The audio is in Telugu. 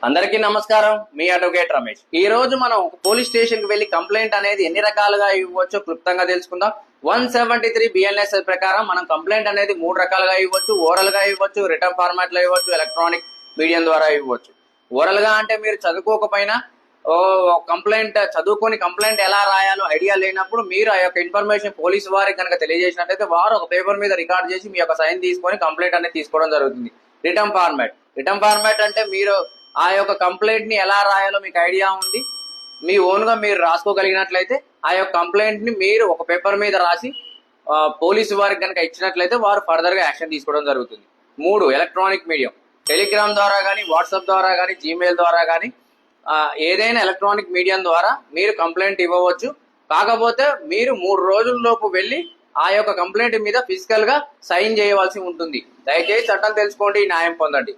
అందరికీ నమస్కారం. మీ అడ్వకేట్ రమేష్. ఈ రోజు మనం పోలీస్ స్టేషన్ కి వెళ్లి కంప్లైంట్ అనేది ఎన్ని రకాలుగా ఇవ్వచ్చో క్లుప్తంగా తెలుసుకుందాం. 173 BNS ప్రకారం మనం కంప్లైంట్ అనేది 3 రకాలుగా ఇవ్వచ్చు. ఓరల్ గా ఇవ్వచ్చు, రిటర్న్ ఫార్మాట్ లో ఇవ్వచ్చు, ఎలక్ట్రానిక్ మీడియం ద్వారా ఇవ్వచ్చు. ఓరల్ గా అంటే మీరు చదువుకోకపోయినా కంప్లైంట్ చదువుకొని కంప్లైంట్ ఎలా రాయాలో ఐడియా లేనప్పుడు మీరు ఆ యొక్క ఇన్ఫర్మేషన్ పోలీసు వారికి కనుక తెలియజేసినట్లయితే వారు ఒక పేపర్ మీద రికార్డ్ చేసి మీ యొక్క సైన్ తీసుకొని కంప్లైంట్ అనేది తీసుకోవడం జరుగుతుంది. రిటర్న్ ఫార్మాట్ అంటే మీరు ఆ యొక్క కంప్లైంట్ ని ఎలా రాయాలో మీకు ఐడియా ఉంది, మీ ఓన్ గా మీరు రాసుకోగలిగినట్లయితే ఆ యొక్క కంప్లైంట్ ని మీరు ఒక పేపర్ మీద రాసి పోలీసు వారికి కనుక ఇచ్చినట్లయితే వారు ఫర్దర్ గా యాక్షన్ తీసుకోవడం జరుగుతుంది. 3 ఎలక్ట్రానిక్ మీడియం, టెలిగ్రామ్ ద్వారా కానీ, వాట్సాప్ ద్వారా కానీ, జీమెయిల్ ద్వారా కానీ ఏదైనా ఎలక్ట్రానిక్ మీడియం ద్వారా మీరు కంప్లైంట్ ఇవ్వవచ్చు. కాకపోతే మీరు 3 రోజుల్లోపు వెళ్ళి ఆ యొక్క కంప్లైంట్ మీద ఫిజికల్ గా సైన్ చేయవలసి ఉంటుంది. దయచేసి చట్టం తెలుసుకోండి, న్యాయం పొందండి.